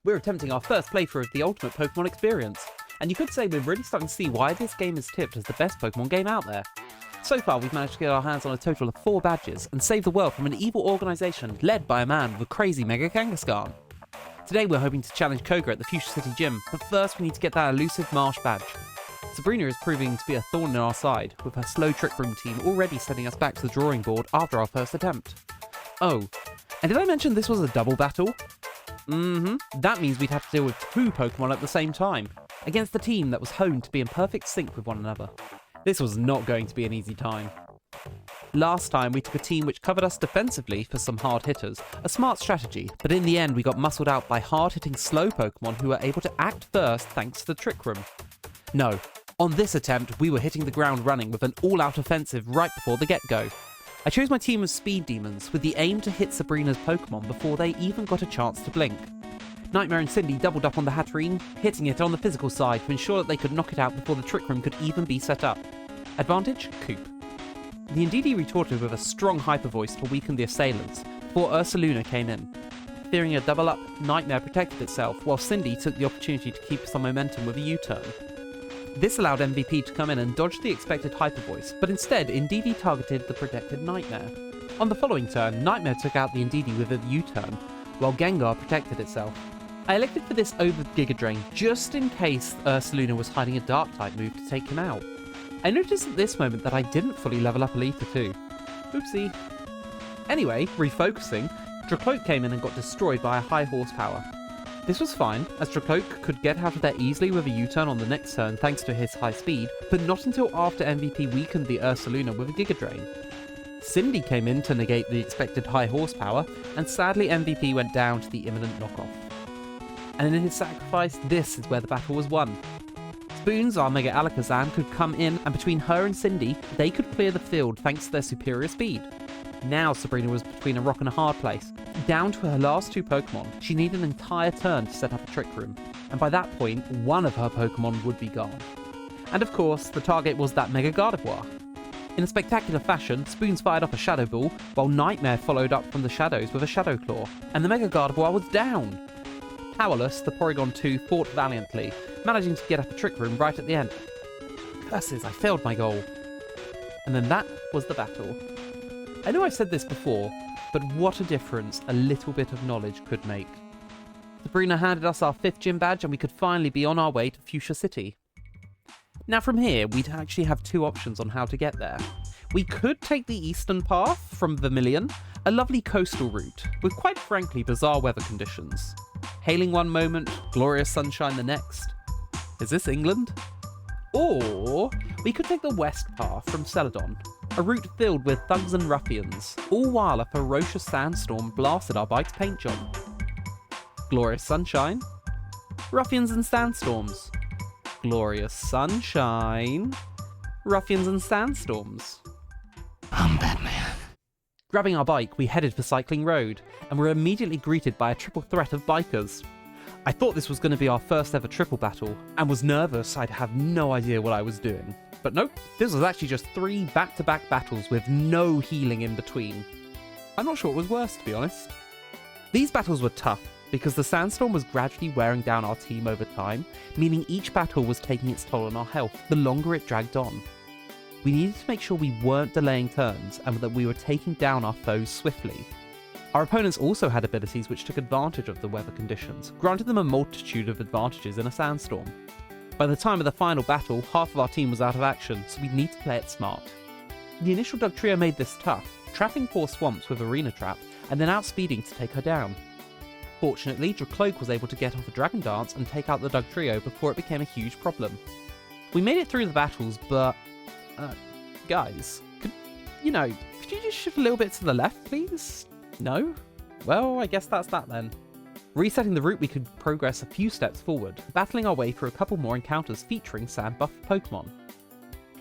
We're attempting our first playthrough of the ultimate Pokemon experience, and you could say we're really starting to see why this game is tipped as the best Pokemon game out there. So far, we've managed to get our hands on a total of 4 badges and save the world from an evil organisation led by a man with a crazy Mega Kangaskhan. Today we're hoping to challenge Koga at the Fuschia City gym, but first we need to get that elusive Marsh badge. Sabrina is proving to be a thorn in our side, with her slow trick room team already sending us back to the drawing board after our first attempt. Oh, and did I mention this was a double battle? That means we'd have to deal with 2 Pokemon at the same time, against a team that was honed to be in perfect sync with one another. This was not going to be an easy time. Last time we took a team which covered us defensively for some hard hitters, a smart strategy, but in the end we got muscled out by hard-hitting slow Pokemon who were able to act first thanks to the trick room. No, on this attempt we were hitting the ground running with an all-out offensive right before the get-go. I chose my team of speed demons with the aim to hit Sabrina's Pokemon before they even got a chance to blink. Nightmare and Cindy doubled up on the Hatterene, hitting it on the physical side to ensure that they could knock it out before the trick room could even be set up. Advantage? Coop. The Indeedee retorted with a strong hyper voice to weaken the assailants, before Ursaluna came in. Fearing a double up, Nightmare protected itself, while Cindy took the opportunity to keep some momentum with a U-turn. This allowed MVP to come in and dodge the expected hyper voice, but instead Indeedee targeted the protected Nightmare. On the following turn, Nightmare took out the Indeedee with a U-turn, while Gengar protected itself. I elected for this over Giga Drain just in case Ursaluna was hiding a Dark-type move to take him out. I noticed at this moment that I didn't fully level up Aletha too. Oopsie. Anyway, refocusing, Dracloak came in and got destroyed by a high horsepower. This was fine, as Dracloak could get out of there easily with a U-turn on the next turn thanks to his high speed, but not until after MVP weakened the Ursaluna with a Giga Drain. Cindy came in to negate the expected high horsepower, and sadly MVP went down to the imminent knockoff. And in his sacrifice, this is where the battle was won. Spoons, our Mega Alakazam, could come in, and between her and Cindy, they could clear the field thanks to their superior speed. Now Sabrina was between a rock and a hard place. Down to her last 2 Pokemon, she needed an entire turn to set up a trick room, and by that point, one of her Pokemon would be gone. And of course, the target was that Mega Gardevoir. In a spectacular fashion, Spoons fired off a Shadow Ball, while Nightmare followed up from the shadows with a Shadow Claw, and the Mega Gardevoir was down. Powerless, the Porygon 2 fought valiantly, managing to get up a trick room right at the end. Curses, I failed my goal. And then that was the battle. I know I've said this before, but what a difference a little bit of knowledge could make. Sabrina handed us our 5th gym badge and we could finally be on our way to Fuschia City. Now from here, we'd actually have 2 options on how to get there. We could take the eastern path from Vermilion, a lovely coastal route, with quite frankly bizarre weather conditions. Hailing one moment, glorious sunshine the next. Is this England? Or we could take the west path from Celadon, a route filled with thugs and ruffians, all while a ferocious sandstorm blasted our bike's paint job. Glorious sunshine. Ruffians and sandstorms. Glorious sunshine. Ruffians and sandstorms. I'm Batman. Grabbing our bike, we headed for Cycling Road, and were immediately greeted by a triple threat of bikers. I thought this was going to be our first ever triple battle, and was nervous I'd have no idea what I was doing. But nope, this was actually just 3 back-to-back battles with no healing in between. I'm not sure what was worse, to be honest. These battles were tough, because the sandstorm was gradually wearing down our team over time, meaning each battle was taking its toll on our health the longer it dragged on. We needed to make sure we weren't delaying turns and that we were taking down our foes swiftly. Our opponents also had abilities which took advantage of the weather conditions, granting them a multitude of advantages in a sandstorm. By the time of the final battle, half of our team was out of action, so we'd need to play it smart. The initial Dugtrio made this tough, trapping poor Swamps with Arena Trap and then outspeeding to take her down. Fortunately, Dracloak was able to get off a Dragon Dance and take out the Dugtrio before it became a huge problem. We made it through the battles, but guys, could you just shift a little bit to the left, please? No? Well, I guess that's that then. Resetting the route, we could progress a few steps forward, battling our way through a couple more encounters featuring sand buff Pokemon.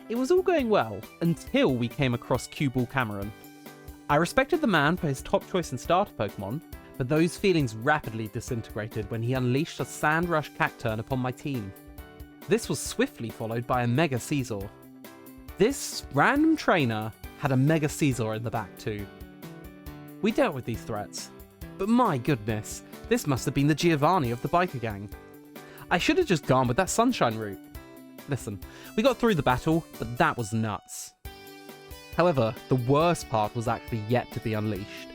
It was all going well, until we came across Cue-Ball Cameron. I respected the man for his top choice in starter Pokemon, but those feelings rapidly disintegrated when he unleashed a Sand Rush Cacturn upon my team. This was swiftly followed by a Mega Scizor. This random trainer had a Mega Scizor in the back too. We dealt with these threats, but my goodness, This must have been the Giovanni of the biker gang. I should have just gone with that sunshine route. Listen, we got through the battle, but that was nuts. However, the worst part was actually yet to be unleashed.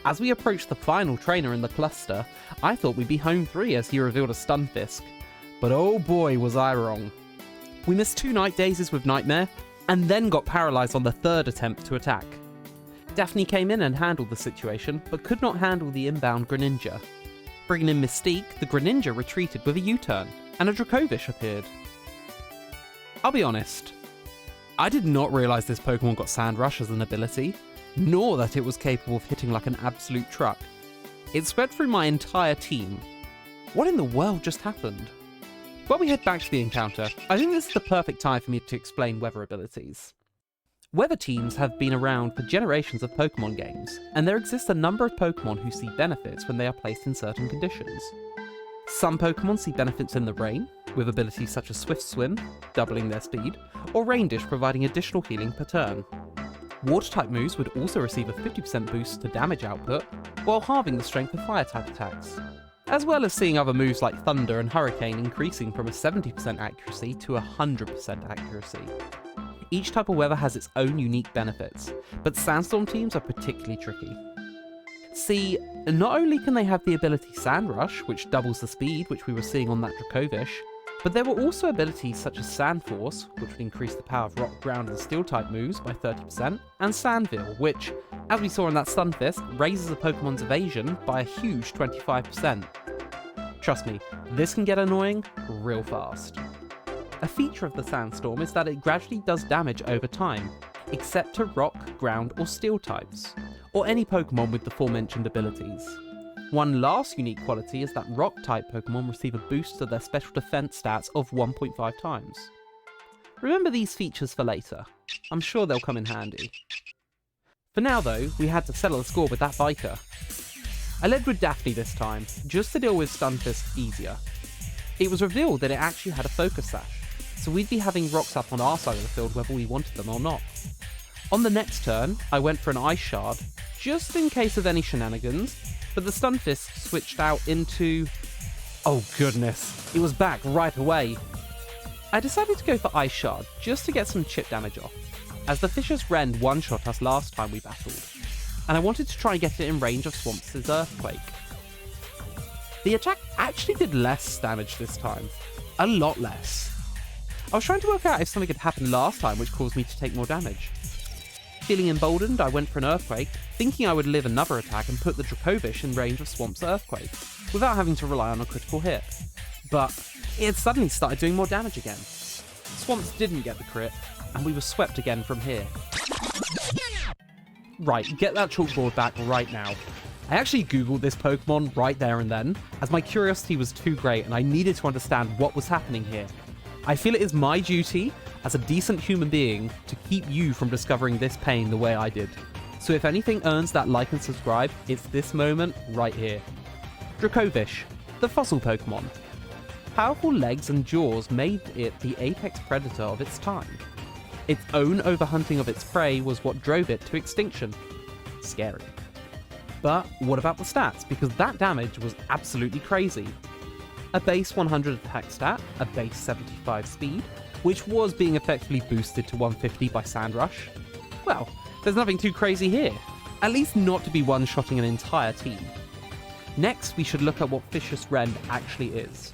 As we approached the final trainer in the cluster, I thought we'd be home free as he revealed a Stunfisk. But oh boy was I wrong. We missed 2 night daisies with Nightmare, and then got paralysed on the 3rd attempt to attack. Daphne came in and handled the situation, but could not handle the inbound Greninja. Bringing in Mystique, the Greninja retreated with a U-turn, and a Dracovish appeared. I'll be honest, I did not realise this Pokemon got Sand Rush as an ability, nor that it was capable of hitting like an absolute truck. It spread through my entire team. What in the world just happened? While we head back to the encounter, I think this is the perfect time for me to explain weather abilities. Weather teams have been around for generations of Pokemon games, and there exists a number of Pokemon who see benefits when they are placed in certain conditions. Some Pokemon see benefits in the rain, with abilities such as Swift Swim, doubling their speed, or Rain Dish providing additional healing per turn. Water-type moves would also receive a 50% boost to damage output, while halving the strength of Fire-type attacks, as well as seeing other moves like Thunder and Hurricane increasing from a 70% accuracy to 100% accuracy. Each type of weather has its own unique benefits, but Sandstorm teams are particularly tricky. See, not only can they have the ability Sand Rush, which doubles the speed, which we were seeing on that Dracovish, but there were also abilities such as Sand Force, which would increase the power of Rock, Ground and Steel type moves by 30%, and Sandville, which, as we saw in that Stunfisk, raises a Pokemon's evasion by a huge 25%. Trust me, this can get annoying real fast. A feature of the Sandstorm is that it gradually does damage over time, except to Rock, Ground or Steel types, or any Pokemon with the aforementioned abilities. One last unique quality is that Rock-type Pokemon receive a boost to their special defense stats of 1.5 times. Remember these features for later. I'm sure they'll come in handy. For now though, we had to settle the score with that biker. I led with Daphne this time, just to deal with Stunfisk easier. It was revealed that it actually had a Focus Sash, so we'd be having rocks up on our side of the field whether we wanted them or not. On the next turn, I went for an Ice Shard, just in case of any shenanigans, but the Stunfisk switched out into... oh goodness, it was back right away. I decided to go for Ice Shard, just to get some chip damage off, as the Fisher's Rend one-shot us last time we battled, and I wanted to try and get it in range of Swamp's Earthquake. The attack actually did less damage this time, a lot less. I was trying to work out if something had happened last time which caused me to take more damage. Feeling emboldened, I went for an Earthquake, thinking I would live another attack and put the Dracovish in range of Swamp's Earthquake, without having to rely on a critical hit. But it had suddenly started doing more damage again. Swamps didn't get the crit, and we were swept again from here. Right, get that chalkboard back right now. I actually googled this Pokemon right there and then, as my curiosity was too great and I needed to understand what was happening here. I feel it is my duty, as a decent human being, to keep you from discovering this pain the way I did. So if anything earns that like and subscribe, it's this moment right here. Dracovish, the fossil Pokemon. Powerful legs and jaws made it the apex predator of its time. Its own overhunting of its prey was what drove it to extinction. Scary. But what about the stats? Because that damage was absolutely crazy. A base 100 attack stat, a base 75 speed, which was being effectively boosted to 150 by Sand Rush. Well, there's nothing too crazy here. At least not to be one-shotting an entire team. Next, we should look at what Fisher's Rend actually is.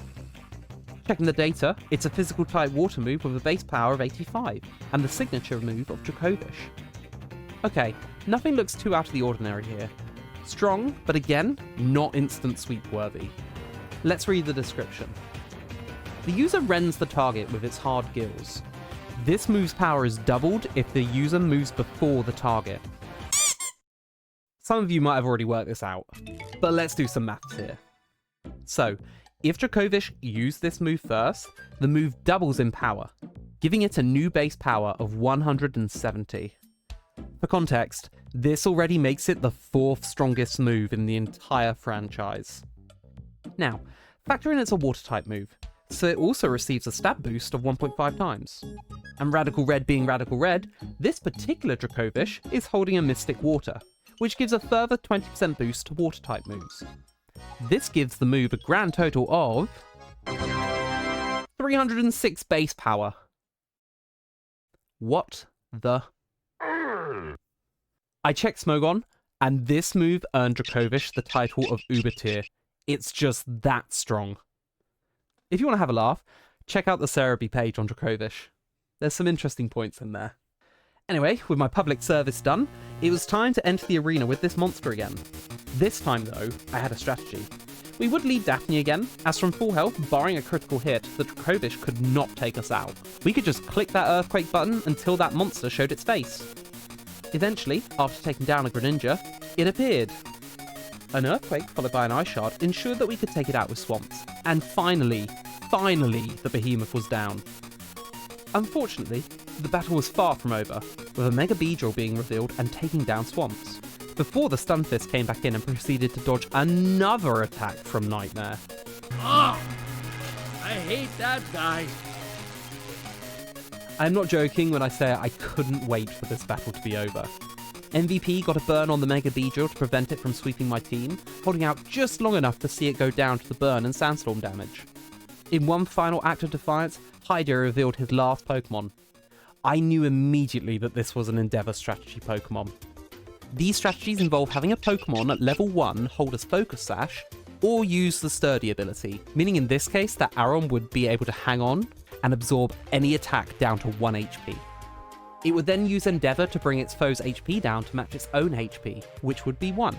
Checking the data, it's a physical type water move with a base power of 85, and the signature move of Dracovish. Okay, nothing looks too out of the ordinary here. Strong, but again, not instant sweep worthy. Let's read the description. The user rends the target with its hard gills. This move's power is doubled if the user moves before the target. Some of you might have already worked this out, but let's do some maths here. So, if Dracovish used this move first, the move doubles in power, giving it a new base power of 170. For context, this already makes it the 4th strongest move in the entire franchise. Now, factor in it's a water-type move, so it also receives a stat boost of 1.5 times. And Radical Red being Radical Red, this particular Dracovish is holding a Mystic Water, which gives a further 20% boost to water-type moves. This gives the move a grand total of 306 base power. What the... I checked Smogon, and this move earned Dracovish the title of Uber tier. It's just that strong. If you want to have a laugh, check out the Cerebi page on Dracovish. There's some interesting points in there. Anyway, with my public service done, it was time to enter the arena with this monster again. This time though, I had a strategy. We would lead Daphne again, as from full health, barring a critical hit, the Dracovish could not take us out. We could just click that Earthquake button until that monster showed its face. Eventually, after taking down a Greninja, it appeared. An Earthquake followed by an Ice Shard ensured that we could take it out with Swamps. And finally, the behemoth was down. Unfortunately, the battle was far from over, with a Mega Beedrill being revealed and taking down Swamps, before the Stunfisk came back in and proceeded to dodge another attack from Nightmare. Oh, I hate that guy. I'm not joking when I say I couldn't wait for this battle to be over. MVP got a burn on the Mega Beedrill to prevent it from sweeping my team, holding out just long enough to see it go down to the burn and sandstorm damage. In one final act of defiance, Hydra revealed his last Pokemon. I knew immediately that this was an Endeavour strategy Pokemon. These strategies involve having a Pokemon at level 1 hold as Focus Sash, or use the Sturdy ability, meaning in this case that Aron would be able to hang on and absorb any attack down to 1 HP. It would then use Endeavour to bring its foe's HP down to match its own HP, which would be 1.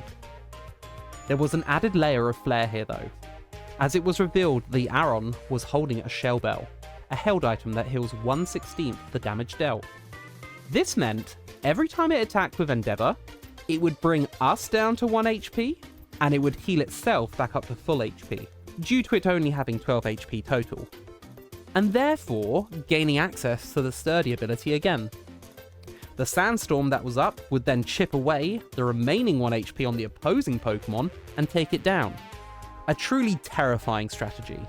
There was an added layer of flair here though, as it was revealed the Aron was holding a Shell Bell, a held item that heals 1/16 the damage dealt. This meant every time it attacked with Endeavour, it would bring us down to 1 HP, and it would heal itself back up to full HP, due to it only having 12 HP total, and therefore gaining access to the Sturdy ability again. The Sandstorm that was up would then chip away the remaining 1 HP on the opposing Pokemon and take it down. A truly terrifying strategy.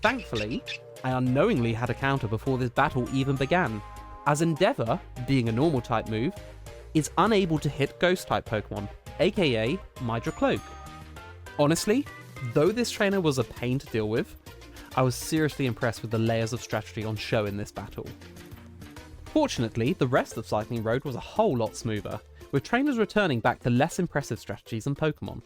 Thankfully, I unknowingly had a counter before this battle even began, as Endeavour, being a normal type move, is unable to hit Ghost type Pokemon, aka Midra Cloak. Honestly, though this trainer was a pain to deal with, I was seriously impressed with the layers of strategy on show in this battle. Fortunately, the rest of Cycling Road was a whole lot smoother, with trainers returning back to less impressive strategies and Pokemon.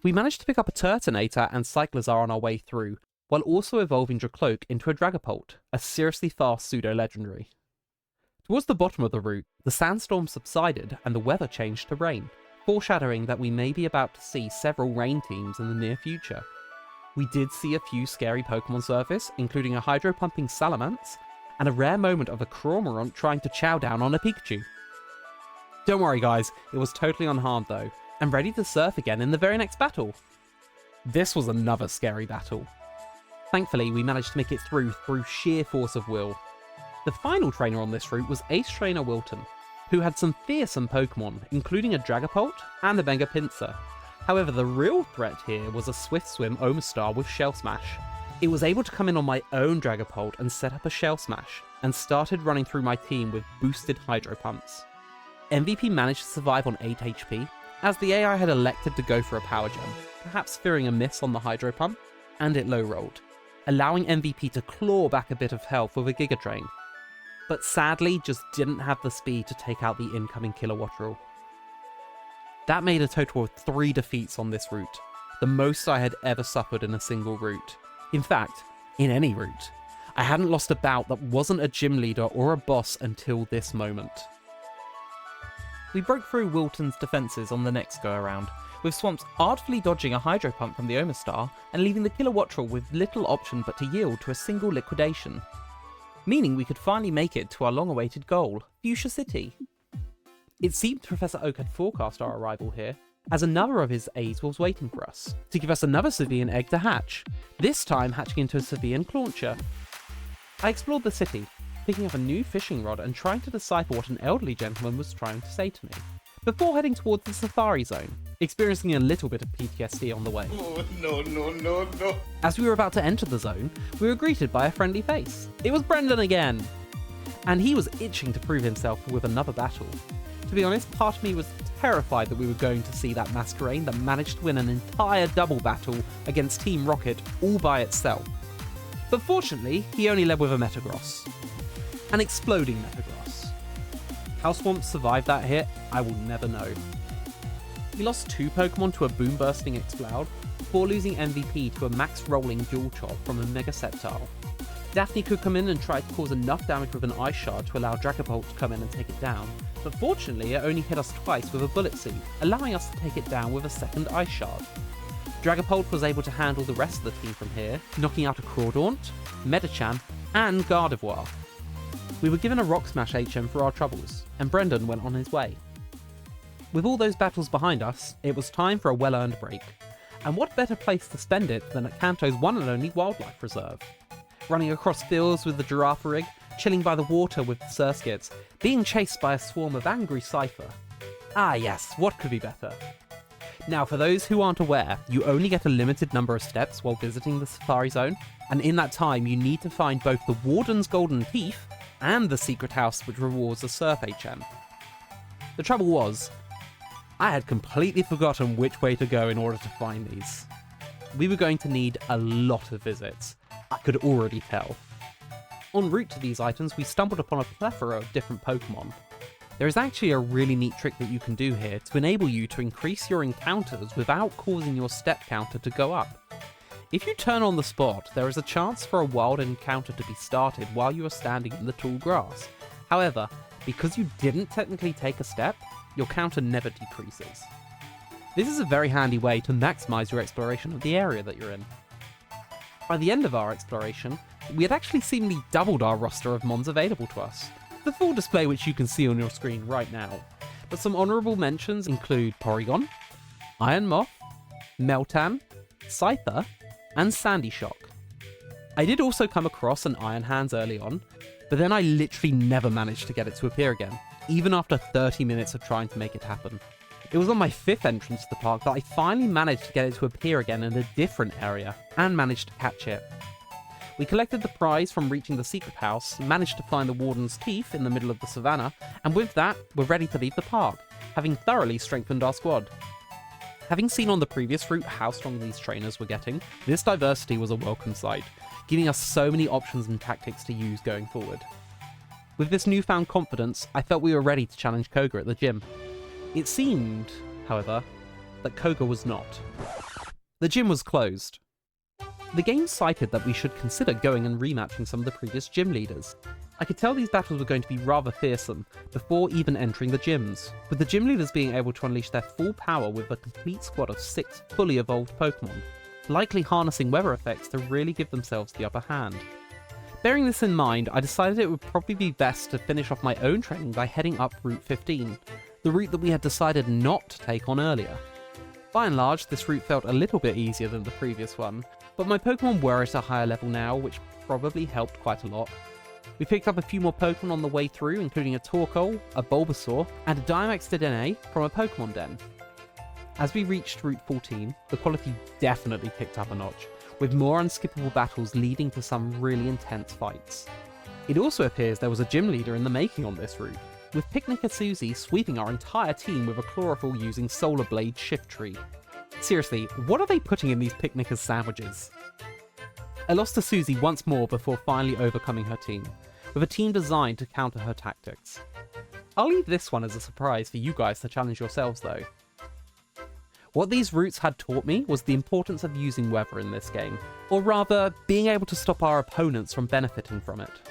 We managed to pick up a Turtonator and Cyclizar on our way through, while also evolving Dracloak into a Dragapult, a seriously fast pseudo-legendary. Towards the bottom of the route, the sandstorm subsided and the weather changed to rain, foreshadowing that we may be about to see several rain teams in the near future. We did see a few scary Pokemon surface, including a Hydro-pumping Salamence, and a rare moment of a Cormorant trying to chow down on a Pikachu. Don't worry guys, it was totally unharmed though, and ready to surf again in the very next battle. This was another scary battle. Thankfully, we managed to make it through sheer force of will. The final trainer on this route was Ace Trainer Wilton, who had some fearsome Pokemon, including a Dragapult and a Mega Pinsir. However, the real threat here was a Swift Swim Omastar with Shell Smash. It was able to come in on my own Dragapult and set up a Shell Smash, and started running through my team with boosted Hydro Pumps. MVP managed to survive on 8 HP, as the AI had elected to go for a Power Gem, perhaps fearing a miss on the Hydro Pump, and it low rolled, allowing MVP to claw back a bit of health with a Giga Drain, but sadly just didn't have the speed to take out the incoming Kilowatt Roll. That made a total of 3 defeats on this route, the most I had ever suffered in a single route. In fact, in any route. I hadn't lost a bout that wasn't a gym leader or a boss until this moment. We broke through Wilton's defences on the next go-around, with Swamps artfully dodging a Hydro Pump from the Omastar and leaving the Kilowattrel with little option but to yield to a single liquidation, meaning we could finally make it to our long-awaited goal, Fuschia City. It seemed Professor Oak had forecast our arrival here, as another of his aides was waiting for us, to give us another Sevian egg to hatch, this time hatching into a Sevian Clauncher. I explored the city, picking up a new fishing rod and trying to decipher what an elderly gentleman was trying to say to me, before heading towards the Safari Zone, experiencing a little bit of PTSD on the way. Oh, no. As we were about to enter the zone, we were greeted by a friendly face. It was Brendan again! And he was itching to prove himself with another battle. To be honest, part of me was terrified that we were going to see that Masquerain that managed to win an entire double battle against Team Rocket all by itself. But fortunately, he only led with a Metagross. An exploding Metagross. How Swamp survived that hit, I will never know. He lost 2 Pokemon to a boom-bursting Exploud, before losing MVP to a max-rolling Dual Chop from a Mega Sceptile. Daphne could come in and try to cause enough damage with an Ice Shard to allow Dragapult to come in and take it down, but fortunately it only hit us twice with a Bullet Seed, allowing us to take it down with a second Ice Shard. Dragapult was able to handle the rest of the team from here, knocking out a Crawdaunt, Medicham, and Gardevoir. We were given a Rock Smash HM for our troubles, and Brendan went on his way. With all those battles behind us, it was time for a well-earned break. And what better place to spend it than at Kanto's one and only wildlife reserve? Running across fields with the Girafarig, chilling by the water with the Surskits, being chased by a swarm of angry Cypher. Ah yes, what could be better? Now, for those who aren't aware, you only get a limited number of steps while visiting the Safari Zone, and in that time you need to find both the Warden's Golden Teeth and the secret house which rewards a Surf HM. The trouble was, I had completely forgotten which way to go in order to find these. We were going to need a lot of visits, I could already tell. En route to these items, we stumbled upon a plethora of different Pokemon. There is actually a really neat trick that you can do here to enable you to increase your encounters without causing your step counter to go up. If you turn on the spot, there is a chance for a wild encounter to be started while you are standing in the tall grass. However, because you didn't technically take a step, your counter never decreases. This is a very handy way to maximise your exploration of the area that you're in. By the end of our exploration, we had actually seemingly doubled our roster of Mons available to us. The full display which you can see on your screen right now. But some honourable mentions include Porygon, Iron Moth, Meltan, Scyther, and Sandy Shock. I did also come across an Iron Hands early on, but then I literally never managed to get it to appear again, even after 30 minutes of trying to make it happen. It was on my 5th entrance to the park that I finally managed to get it to appear again in a different area, and managed to catch it. We collected the prize from reaching the secret house, managed to find the Warden's Teeth in the middle of the savannah, and with that, we're ready to leave the park, having thoroughly strengthened our squad. Having seen on the previous route how strong these trainers were getting, this diversity was a welcome sight, giving us so many options and tactics to use going forward. With this newfound confidence, I felt we were ready to challenge Koga at the gym. It seemed, however, that Koga was not. The gym was closed. The game cited that we should consider going and rematching some of the previous gym leaders. I could tell these battles were going to be rather fearsome before even entering the gyms, with the gym leaders being able to unleash their full power with a complete squad of 6 fully evolved Pokemon, likely harnessing weather effects to really give themselves the upper hand. Bearing this in mind, I decided it would probably be best to finish off my own training by heading up Route 15, the route that we had decided not to take on earlier. By and large, this route felt a little bit easier than the previous one, but my Pokemon were at a higher level now, which probably helped quite a lot. We picked up a few more Pokemon on the way through, including a Torkoal, a Bulbasaur, and a Dynamax Dedenne from a Pokemon Den. As we reached Route 14, the quality definitely kicked up a notch, with more unskippable battles leading to some really intense fights. It also appears there was a gym leader in the making on this route, with Picnicker Susie sweeping our entire team with a chlorophyll using Solar Blade Shift Tree. Seriously, what are they putting in these Picnickers sandwiches? I lost to Susie once more before finally overcoming her team, with a team designed to counter her tactics. I'll leave this one as a surprise for you guys to challenge yourselves though. What these routes had taught me was the importance of using weather in this game, or rather, being able to stop our opponents from benefiting from it.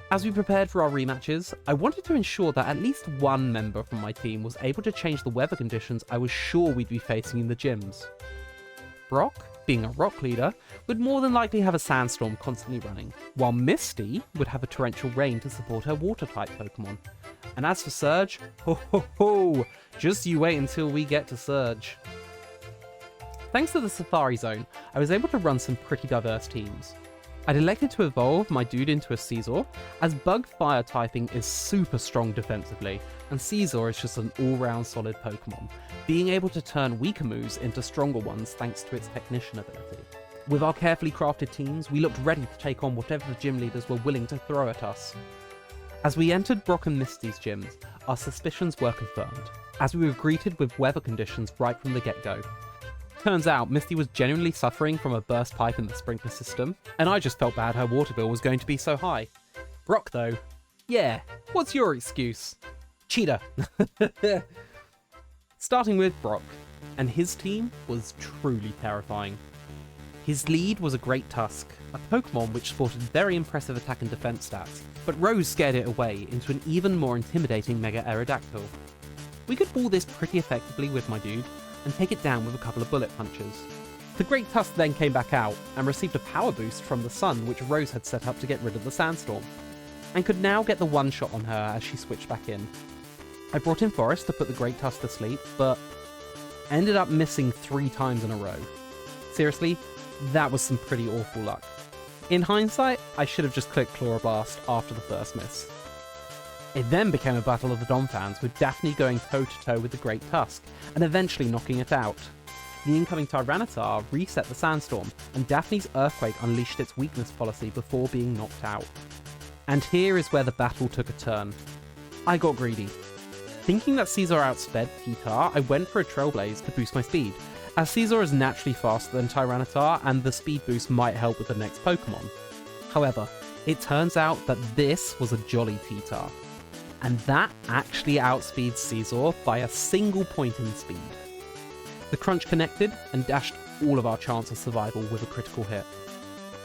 As we prepared for our rematches, I wanted to ensure that at least one member from my team was able to change the weather conditions I was sure we'd be facing in the gyms. Brock, being a rock leader, would more than likely have a sandstorm constantly running, while Misty would have a torrential rain to support her water-type Pokemon. And as for Surge, ho ho ho, just you wait until we get to Surge. Thanks to the Safari Zone, I was able to run some pretty diverse teams. I'd elected to evolve my dude into a Caesar, as Bug Fire typing is super strong defensively, and Caesar is just an all-round solid Pokemon, being able to turn weaker moves into stronger ones thanks to its Technician ability. With our carefully crafted teams, we looked ready to take on whatever the gym leaders were willing to throw at us. As we entered Brock and Misty's gyms, our suspicions were confirmed, as we were greeted with weather conditions right from the get-go. Turns out, Misty was genuinely suffering from a burst pipe in the sprinkler system, and I just felt bad her water bill was going to be so high. Brock, though, yeah, what's your excuse? Cheater. Starting with Brock, and his team was truly terrifying. His lead was a Great Tusk, a Pokemon which sported very impressive attack and defense stats, but Rose scared it away into an even more intimidating Mega Aerodactyl. We could wall this pretty effectively with my dude, and take it down with a couple of bullet punches. The Great Tusk then came back out, and received a power boost from the sun which Rose had set up to get rid of the Sandstorm, and could now get the one-shot on her as she switched back in. I brought in Forest to put the Great Tusk to sleep, but ended up missing 3 times in a row. Seriously, that was some pretty awful luck. In hindsight, I should have just clicked Chloroblast after the first miss. It then became a battle of the Donphans, with Daphne going toe-to-toe with the Great Tusk, and eventually knocking it out. The incoming Tyranitar reset the Sandstorm, and Daphne's Earthquake unleashed its weakness policy before being knocked out. And here is where the battle took a turn. I got greedy. Thinking that Caesar outsped T-Tar, I went for a Trailblaze to boost my speed, as Caesar is naturally faster than Tyranitar, and the speed boost might help with the next Pokemon. However, it turns out that this was a jolly T-Tar, and that actually outspeeds Caesar by a single point in speed. The crunch connected and dashed all of our chance of survival with a critical hit.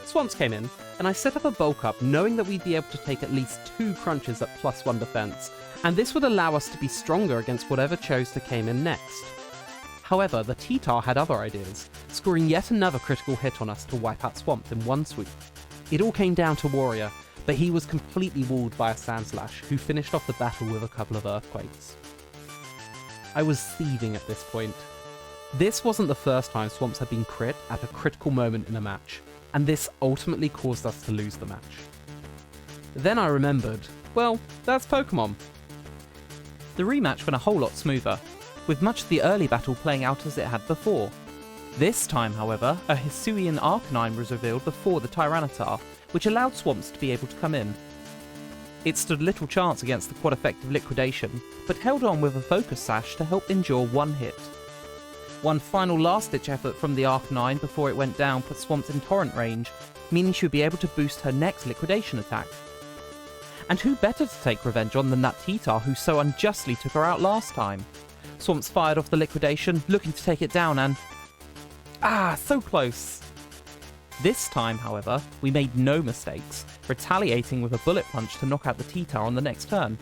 Swamps came in, and I set up a bulk up knowing that we'd be able to take at least 2 crunches at +1 defense, and this would allow us to be stronger against whatever chose to came in next. However, the T-Tar had other ideas, scoring yet another critical hit on us to wipe out Swamp in one swoop. It all came down to Warrior, but he was completely walled by a Sandslash, who finished off the battle with a couple of Earthquakes. I was seething at this point. This wasn't the first time Swamps had been crit at a critical moment in a match, and this ultimately caused us to lose the match. Then I remembered, well, that's Pokemon. The rematch went a whole lot smoother, with much of the early battle playing out as it had before. This time, however, a Hisuian Arcanine was revealed before the Tyranitar, which allowed Swamps to be able to come in. It stood little chance against the quad-effective Liquidation, but held on with a Focus Sash to help endure one hit. One final last-ditch effort from the Arcanine before it went down put Swamps in Torrent range, meaning she would be able to boost her next Liquidation attack. And who better to take revenge on than that T-Tar who so unjustly took her out last time? Swamps fired off the Liquidation, looking to take it down and... so close! This time, however, we made no mistakes, retaliating with a Bullet Punch to knock out the T-Tar on the next turn,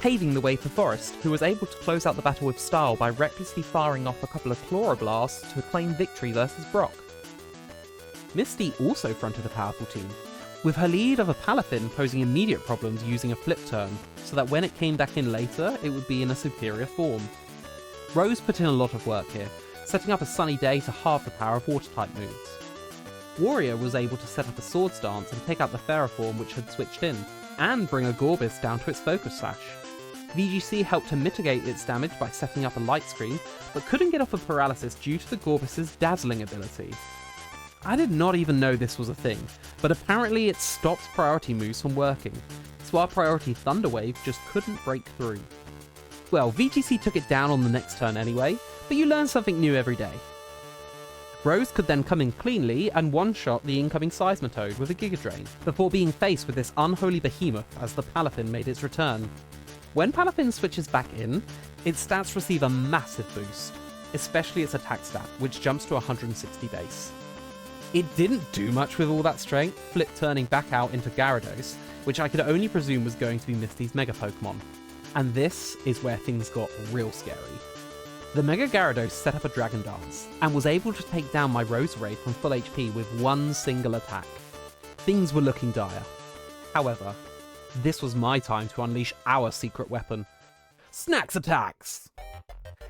paving the way for Forest, who was able to close out the battle with style by recklessly firing off a couple of Chloroblasts to claim victory versus Brock. Misty also fronted a powerful team, with her lead of a Palafin posing immediate problems using a flip turn, so that when it came back in later, it would be in a superior form. Rose put in a lot of work here, setting up a Sunny Day to halve the power of Water-type moves. Warrior was able to set up a Swords Dance and take out the Ferroform which had switched in, and bring a Gorbis down to its Focus Sash. VGC helped to mitigate its damage by setting up a Light Screen, but couldn't get off of Paralysis due to the Gorbis' Dazzling ability. I did not even know this was a thing, but apparently it stopped priority moves from working, so our priority Thunder Wave just couldn't break through. Well, VGC took it down on the next turn anyway, but you learn something new every day. Rose could then come in cleanly and one-shot the incoming Seismitoad with a Giga Drain, before being faced with this unholy behemoth as the Palafin made its return. When Palafin switches back in, its stats receive a massive boost, especially its attack stat, which jumps to 160 base. It didn't do much with all that strength, flip turning back out into Gyarados, which I could only presume was going to be Misty's Mega Pokemon. And this is where things got real scary. The Mega Gyarados set up a Dragon Dance, and was able to take down my Roserade from full HP with one single attack. Things were looking dire. However, this was my time to unleash our secret weapon. Snax attacks!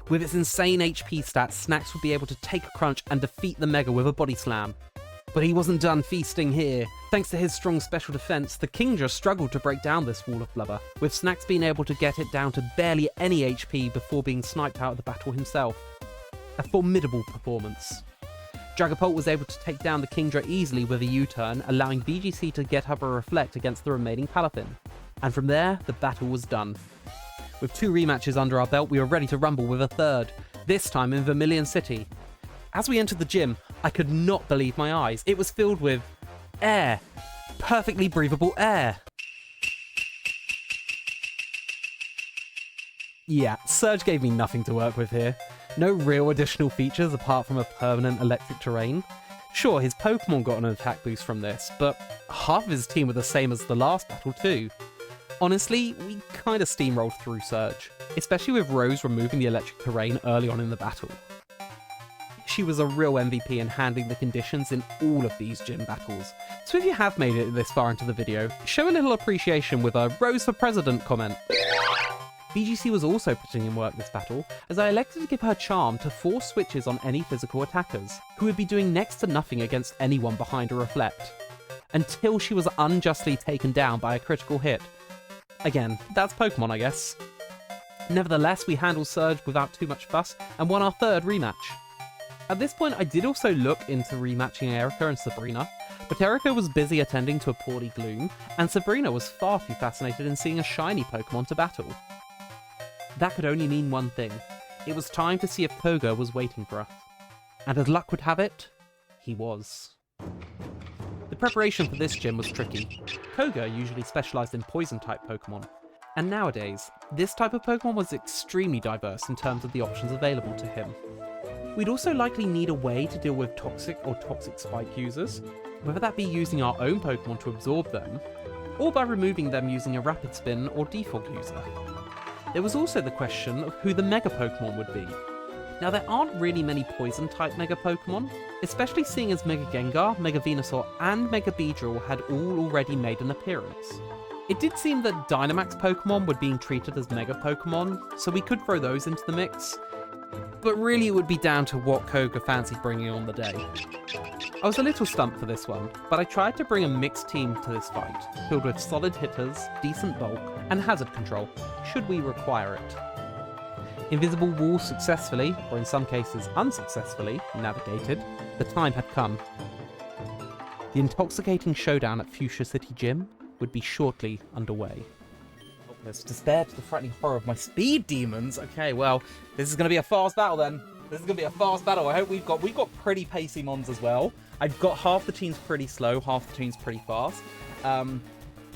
With its insane HP stats, Snax would be able to take a crunch and defeat the Mega with a Body Slam. But he wasn't done feasting here. Thanks to his strong special defense, the Kingdra struggled to break down this wall of blubber, with Snax being able to get it down to barely any HP before being sniped out of the battle himself. A formidable performance. Dragapult was able to take down the Kingdra easily with a U-turn, allowing VGC to get up a Reflect against the remaining Palafin. And from there, the battle was done. With 2 rematches under our belt, we were ready to rumble with a third, this time in Vermilion City. As we entered the gym, I could not believe my eyes. It was filled with air. Perfectly breathable air. Yeah, Surge gave me nothing to work with here. No real additional features apart from a permanent electric terrain. Sure, his Pokemon got an attack boost from this, but half of his team were the same as the last battle too. Honestly, we kinda steamrolled through Surge, especially with Rose removing the electric terrain early on in the battle. She was a real MVP in handling the conditions in all of these gym battles, so if you have made it this far into the video, show a little appreciation with a Rose for President comment. VGC was also putting in work this battle, as I elected to give her charm to force switches on any physical attackers, who would be doing next to nothing against anyone behind a Reflect, until she was unjustly taken down by a critical hit. Again, that's Pokemon, I guess. Nevertheless, we handled Surge without too much fuss, and won our 3rd rematch. At this point, I did also look into rematching Erica and Sabrina, but Erica was busy attending to a poorly Gloom, and Sabrina was far too fascinated in seeing a shiny Pokemon to battle. That could only mean one thing. It was time to see if Koga was waiting for us. And as luck would have it, he was. The preparation for this gym was tricky. Koga usually specialised in poison-type Pokemon, and nowadays, this type of Pokemon was extremely diverse in terms of the options available to him. We'd also likely need a way to deal with toxic or toxic spike users, whether that be using our own Pokemon to absorb them, or by removing them using a Rapid Spin or Defog user. There was also the question of who the Mega Pokemon would be. Now there aren't really many Poison-type Mega Pokemon, especially seeing as Mega Gengar, Mega Venusaur and Mega Beedrill had all already made an appearance. It did seem that Dynamax Pokemon were being treated as Mega Pokemon, so we could throw those into the mix, but really it would be down to what Koga fancied bringing on the day. I was a little stumped for this one, but I tried to bring a mixed team to this fight, filled with solid hitters, decent bulk, and hazard control, should we require it. Invisible Wall successfully, or in some cases unsuccessfully, navigated, the time had come. The intoxicating showdown at Fuschia City Gym would be shortly underway. Hopeless, despair to the frightening horror of my speed demons. Okay, well, this is going to be a fast battle then. This is going to be a fast battle. I hope we've got pretty pacey mons as well. I've got half the team's pretty slow, half the team's pretty fast.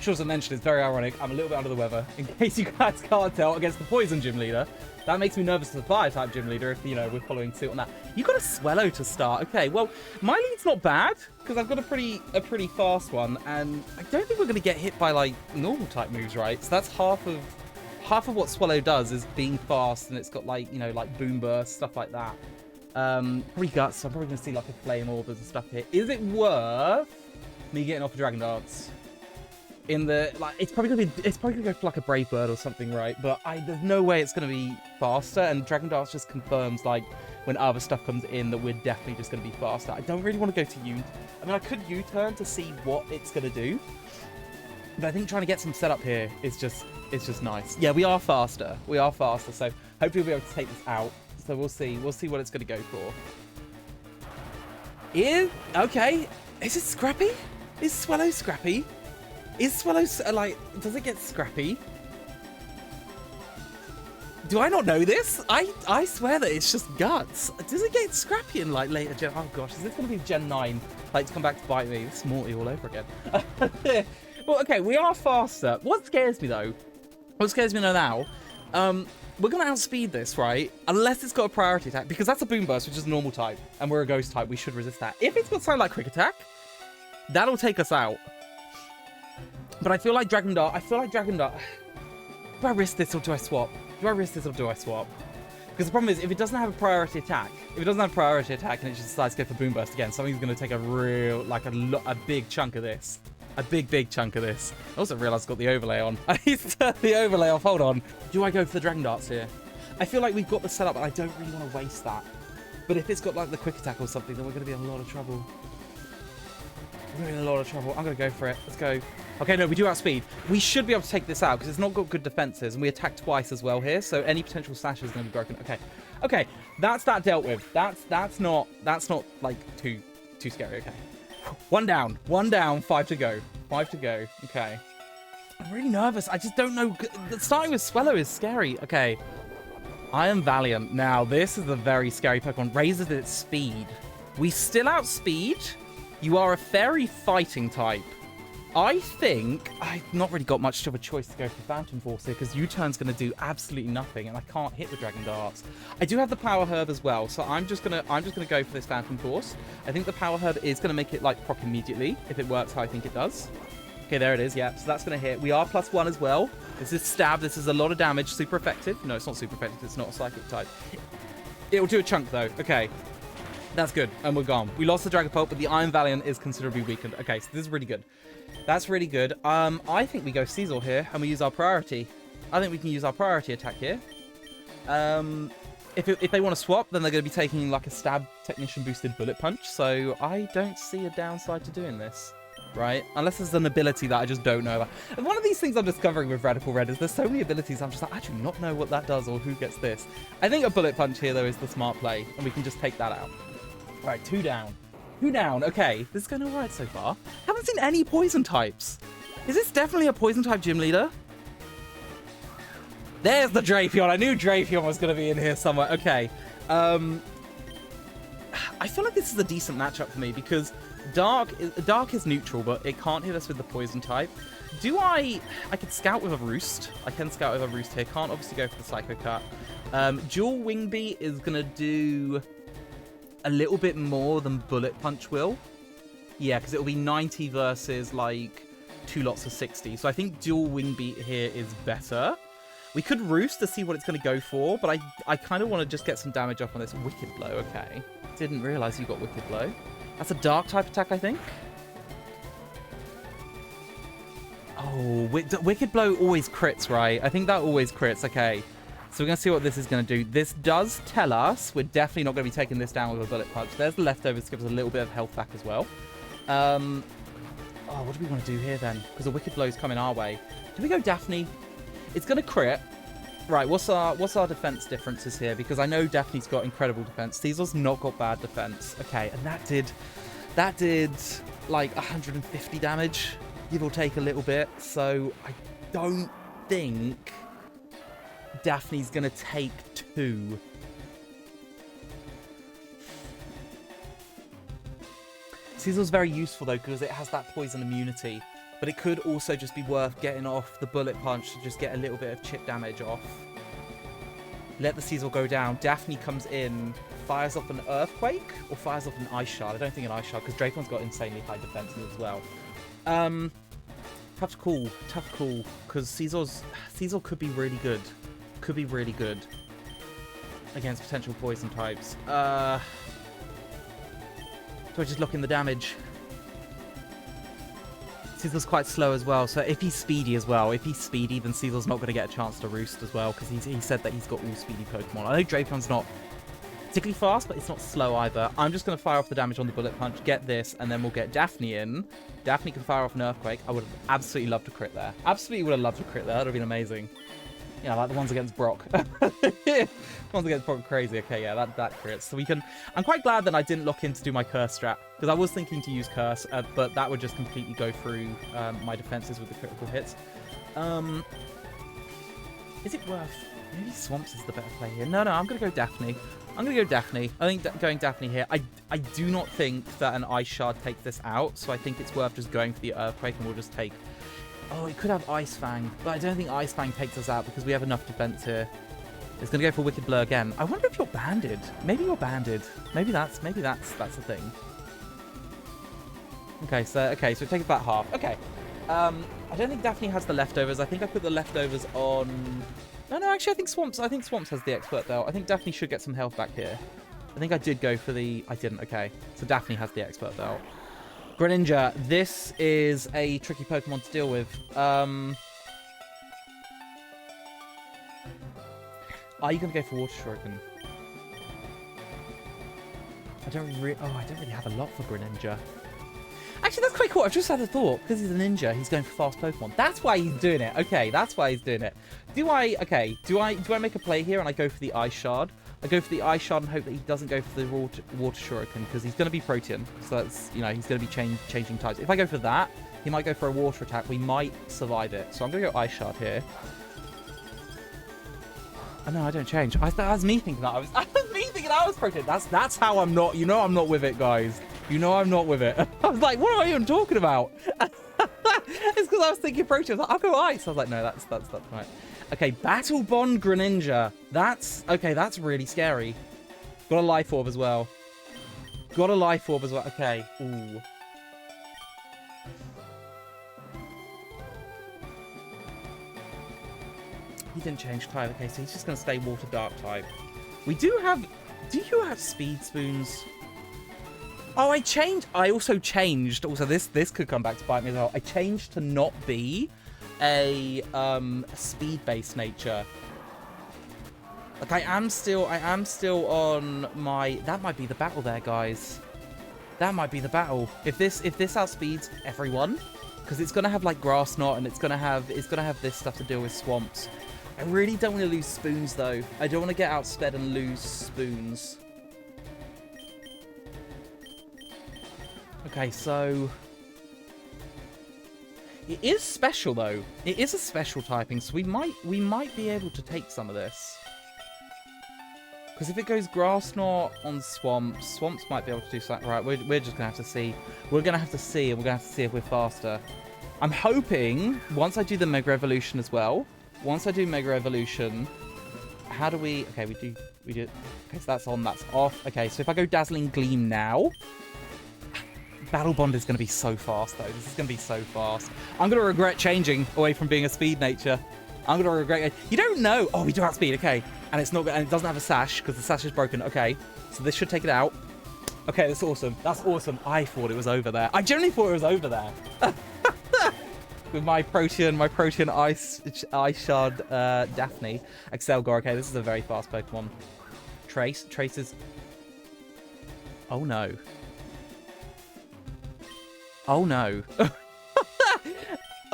Should also mention, it's very ironic, I'm a little bit under the weather, in case you guys can't tell, against the Poison Gym Leader. That makes me nervous as a Fire-type Gym Leader if, we're following suit on that. You got a Swellow to start. Okay, well, my lead's not bad, because I've got a pretty fast one, and I don't think we're going to get hit by, normal-type moves, right? So that's half of what Swellow does is being fast, and it's got, Boom Burst, stuff like that. Probably Guts, so I'm probably going to see, a Flame Orbers and stuff here. Is it worth me getting off a Dragon Dance? In the it's probably gonna go for a Brave Bird or something, right? But there's no way it's gonna be faster, and Dragon Dance just confirms when other stuff comes in that we're definitely just gonna be faster. I don't really want to go to U. I mean, I could U-turn to see what it's gonna do, but I think trying to get some setup here is just nice. Yeah, we are faster. So hopefully we'll be able to take this out. So we'll see what it's gonna go for. Okay. Is it Scrappy? Is Swellow Scrappy? Is Swellow, does it get Scrappy? Do I not know this? I swear that it's just Guts. Does it get Scrappy in, later Gen? Oh gosh, is this going to be Gen 9? To come back to bite me? It's Morty all over again. Well, okay, we are faster. What scares me, though? What scares me now? We're going to outspeed this, right? Unless it's got a priority attack, because that's a Boom Burst, which is a normal type, and we're a Ghost type. We should resist that. If it's got something like Quick Attack, that'll take us out. But I feel like Dragon Dart. Do I risk this or do I swap? Because the problem is, if it doesn't have a priority attack, and it just decides to go for Boom Burst again, something's going to take a real, a big chunk of this. A big chunk of this. I also realised I've got the overlay on. I need to turn the overlay off. Hold on. Do I go for the Dragon Darts here? I feel like we've got the setup, and I don't really want to waste that. But if it's got, the Quick Attack or something, then we're going to be in a lot of trouble. I'm going to go for it. Let's go. Okay, no, we do outspeed. We should be able to take this out because it's not got good defenses, and we attack twice as well here, so any potential slash is going to be broken. Okay, that's that dealt with. That's not too scary. Okay, one down, 5 to go. Okay, I'm really nervous. I just don't know. Starting with Swellow is scary. Okay. I am Valiant. Now, this is a very scary Pokemon. Raises its speed. We still outspeed. You are a fairy fighting type. I think I've not really got much of a choice to go for Phantom Force here because U-Turn's going to do absolutely nothing and I can't hit the Dragon Darts. I do have the Power Herb as well, so I'm just gonna go for this Phantom Force. I think the Power Herb is going to make it like proc immediately if it works how I think it does. Okay, there it is. Yeah, so that's going to hit. We are +1 as well. This is stab. This is a lot of damage. Super effective. No, it's not super effective. It's not a psychic type. It'll do a chunk though. Okay. That's good. And we're gone. We lost the Dragapult, but the Iron Valiant is considerably weakened. Okay, so this is really good. That's really good. I think we go Cecil here, and we use our priority. I think we can use our priority attack here. If they want to swap, then they're going to be taking like a Stab Technician boosted Bullet Punch, so I don't see a downside to doing this, right? Unless there's an ability that I just don't know about. And one of these things I'm discovering with Radical Red is there's so many abilities I'm just like, I do not know what that does or who gets this. I think a Bullet Punch here, though, is the smart play, and we can just take that out. Right, 2 down. 2 down. Okay, this is going all right so far. Haven't seen any poison types. Is this definitely a poison type gym leader? There's the Drapion. I knew Drapion was going to be in here somewhere. Okay. I feel like this is a decent matchup for me because Dark is neutral, but it can't hit us with the poison type. I could scout with a Roost. I can scout with a Roost here. Can't obviously go for the Psycho Cut. Dual Wing Beat is going to do a little bit more than Bullet Punch will. Yeah, because it'll be 90 versus like 2 lots of 60. So I think Dual Wing Beat here is better. We could Roost to see what it's going to go for, but I kind of want to just get some damage up on this. Wicked Blow, okay. Didn't realize you got Wicked Blow. That's a Dark type attack, I think. Oh, Wicked Blow always crits, right? I think that always crits, okay. So we're going to see what this is going to do. This does tell us we're definitely not going to be taking this down with a Bullet Punch. There's the leftovers to give us a little bit of health back as well. Oh, what do we want to do here then? Because the Wicked Blow's coming our way. Do we go Daphne? It's going to crit. Right, what's our defense differences here? Because I know Daphne's got incredible defense. Cecil's not got bad defense. Okay, and that did like 150 damage, give or take a little bit. So I don't think Daphne's going to take 2. Cecil's very useful, though, because it has that poison immunity. But it could also just be worth getting off the Bullet Punch to just get a little bit of chip damage off. Let the Cecil go down. Daphne comes in, fires off an Earthquake, or fires off an Ice Shard. I don't think an Ice Shard, because Dracon's got insanely high defense as well. Tough call, because Cecil could be really good. Could be really good against potential poison types. Do I just lock in the damage? Cecil's quite slow as well, so if he's speedy as well, then Cecil's not going to get a chance to Roost as well, because he said that he's got all speedy Pokemon. I know Drapion's not particularly fast, but it's not slow either. I'm just going to fire off the damage on the Bullet Punch, get this, and then we'll get Daphne in. Daphne can fire off an Earthquake. I would have absolutely loved to crit there. Absolutely would have loved to crit there. That would have been amazing. Yeah, like the ones against Brock. The ones against Brock are crazy. Okay, yeah, that crits. So we can... I'm quite glad that I didn't lock in to do my Curse strat, because I was thinking to use Curse, but that would just completely go through my defenses with the critical hits. Is it worth... Maybe Swamps is the better play here. No, I'm going to go Daphne. I think going Daphne here. I do not think that an Ice Shard takes this out, so I think it's worth just going for the Earthquake, and we'll just take... Oh, it could have Ice Fang, but I don't think Ice Fang takes us out because we have enough defense here. It's going to go for Wicked Blow again. I wonder if you're banded. Maybe you're banded. Maybe that's a thing. Okay, so it takes about half. Okay. I don't think Daphne has the leftovers. I think I put the leftovers on... No, actually, I think Swamps has the Expert Belt. I think Daphne should get some health back here. I think I did go for the... I didn't, okay. So Daphne has the Expert Belt. Greninja, this is a tricky Pokemon to deal with. Are you going to go for Water Shuriken? I don't really have a lot for Greninja. Actually, that's quite cool. I've just had a thought. Because he's a ninja, he's going for fast Pokemon. That's why he's doing it. Okay, that's why he's doing it. Do I make a play here and I go for the Ice Shard? I go for the Ice Shard and hope that he doesn't go for the Water Shuriken because he's going to be Protean. So that's, he's going to be changing types. If I go for that, He might go for a water attack. We might survive it. So I'm going to go Ice Shard here. Oh, no, I don't change. That was me thinking that. I was me thinking I was Protean. That's how I'm not. You know I'm not with it, guys. You know I'm not with it. I was like, what am I even talking about? It's because I was thinking Protean. I was like, I'll go Ice. I was like, no, that's right. Okay, Battle Bond Greninja. Okay, that's really scary. Got a Life Orb as well. Okay. Ooh. He didn't change type. Okay, so he's just going to stay Water Dark type. We do have... Do you have Speed Spoons? Oh, I also changed. Also, this could come back to bite me as well. I changed to not be a speed-based nature. Like, I am still on my... That might be the battle there, guys. That might be the battle. If this outspeeds everyone, because it's gonna have like Grass Knot and it's gonna have this stuff to deal with swamps. I really don't want to lose spoons though. I don't want to get outsped and lose spoons. Okay, so it is special though. It is a special typing, so we might be able to take some of this. Because if it goes Grass Knot on Swamps might be able to do something. Right, we're just going to have to see. We're going to have to see, and we're going to have to see if we're faster. I'm hoping, once I do the Mega Evolution as well, how do we... Okay, we do... Okay, so that's on, that's off. Okay, so if I go Dazzling Gleam now... Battle Bond is going to be so fast, though. This is going to be so fast. I'm going to regret changing away from being a speed nature. I'm going to regret it. You don't know. Oh, we do outspeed. Okay. And it's not, and it doesn't have a sash because the sash is broken. Okay. So this should take it out. Okay, that's awesome. That's awesome. I thought it was over there. I generally thought it was over there. With my Protean Ice Shard Daphne. Excelgor. Okay, this is a very fast Pokemon. Trace is... Oh, no. Oh, no.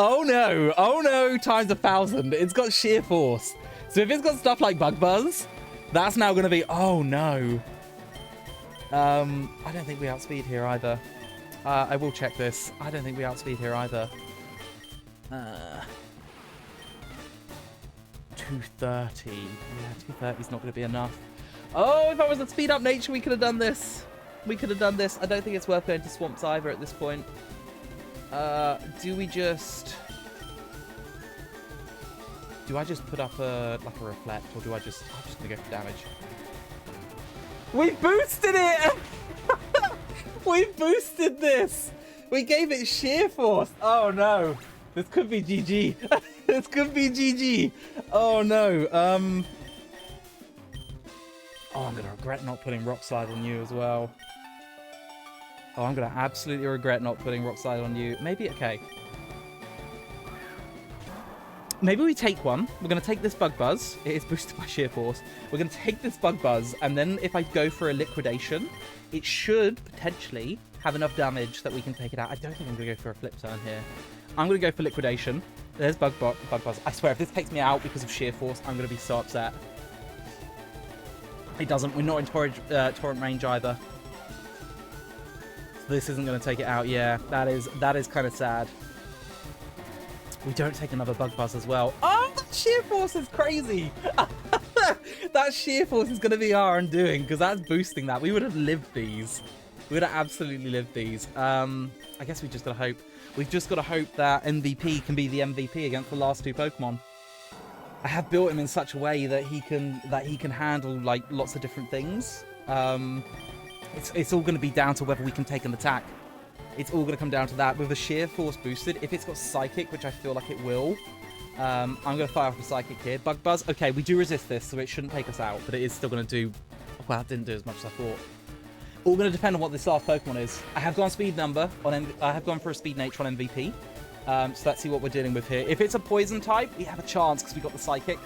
Oh no, oh no, times 1,000. It's got Sheer Force. So if it's got stuff like Bug Buzz, that's now going to be, oh no. I don't think we outspeed here either. I will check this. I don't think we outspeed here either. 230. Yeah, 230 is not going to be enough. Oh, if I was a speed up nature, we could have done this. I don't think it's worth going to swamps either at this point. Do I just put up a reflect, or I'm just gonna go for damage? We boosted it! We boosted this! We gave it Sheer Force! Oh no! This could be GG! This could be GG! Oh no! Oh, I'm gonna regret not putting Rock Slide on you as well. Oh, I'm going to absolutely regret not putting Rock Slide on you. Maybe, okay. Maybe we take one. We're going to take this Bug Buzz. It is boosted by Sheer Force. We're going to take this Bug Buzz, and then if I go for a Liquidation, it should potentially have enough damage that we can take it out. I don't think I'm going to go for a Flip Turn here. I'm going to go for Liquidation. There's Bug Buzz. I swear, if this takes me out because of Sheer Force, I'm going to be so upset. It doesn't. We're not in Torrent range either. This isn't going to take it out. Yeah, that is kind of sad. We don't take another Bug Buzz as well. Oh, that Sheer Force is crazy. That Sheer Force is going to be our undoing because that's boosting that. We would have lived these. We would have absolutely lived these. I guess we just got to hope. We've just got to hope that MVP can be the MVP against the last two Pokemon. I have built him in such a way that he can handle like lots of different things. It's all going to be down to whether we can take an attack. It's all going to come down to that. With the Sheer Force boosted, if it's got Psychic, which I feel like it will, I'm going to fire off a Psychic here. Bug Buzz, okay, we do resist this, so it shouldn't take us out, but it is still going to do... Well, it didn't do as much as I thought. All going to depend on what this last Pokemon is. I have gone speed number on... I have gone for a speed nature on MVP. So let's see what we're dealing with here. If it's a poison type, we have a chance because we got the Psychic.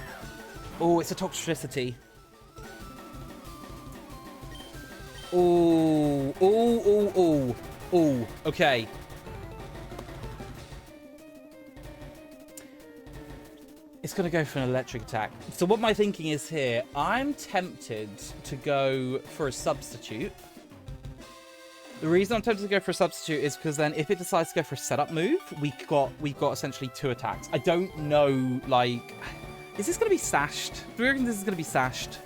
Oh, it's a Toxtricity. Oh, oh, oh, oh, oh, okay. It's going to go for an electric attack. So what my thinking is here, I'm tempted to go for a substitute. The reason I'm tempted to go for a substitute is because then if it decides to go for a setup move, we've got essentially 2 attacks. I don't know, like... Is this going to be sashed? Do we reckon this is going to be sashed?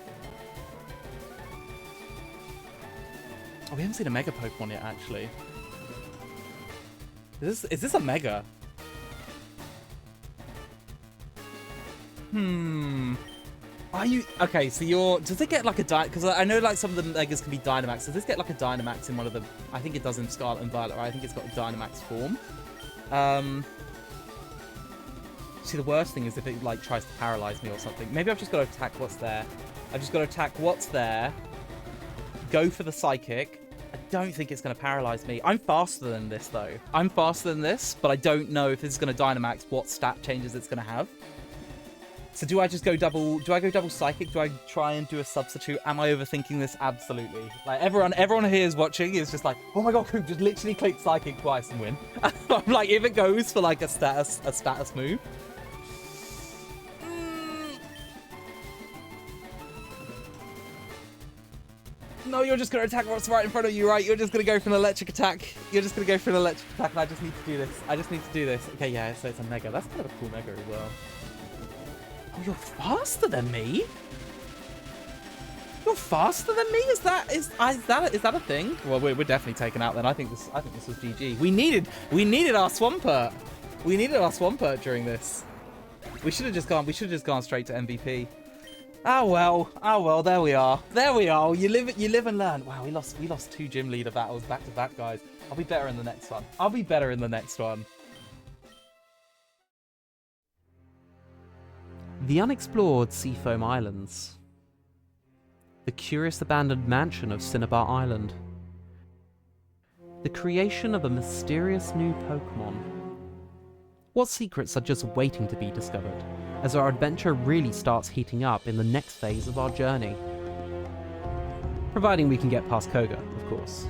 Oh, we haven't seen a Mega Pokemon yet, actually. Is this a Mega? Are you... Okay, so you're... Does it get like a... Because I know like some of the Megas can be Dynamax. Does this get like a Dynamax in one of the... I think it does in Scarlet and Violet, right? I think it's got a Dynamax form. See, the worst thing is if it like tries to paralyze me or something. Maybe I've just got to attack what's there. I've just got to attack what's there. Go for the Psychic. I don't think it's going to paralyze me. I'm faster than this, though. I'm faster than this, but I don't know if this is going to Dynamax what stat changes it's going to have. So do I just go double... Do I go double Psychic? Do I try and do a substitute? Am I overthinking this? Absolutely. Like, everyone here is watching is just like, oh my god, Koog, just literally click Psychic twice and win. I'm like, if it goes for like a status move... No, you're just going to attack what's right in front of you, right? You're just going to go for an electric attack. You're just going to go for an electric attack, and I just need to do this. I just need to do this. Okay, yeah, so it's a Mega. That's kind of a cool Mega as well. Oh, you're faster than me? You're faster than me? Is that a thing? Well, we're definitely taken out then. I think this was GG. We needed our Swampert. We needed our Swampert during this. We should have just gone straight to MVP. Oh well, there we are. You live and learn. Wow, we lost 2 gym leader battles back to back, guys. I'll be better in the next one. The unexplored Seafoam Islands. The curious abandoned mansion of Cinnabar Island. The creation of a mysterious new Pokemon. What secrets are just waiting to be discovered, as our adventure really starts heating up in the next phase of our journey? Providing we can get past Koga, of course.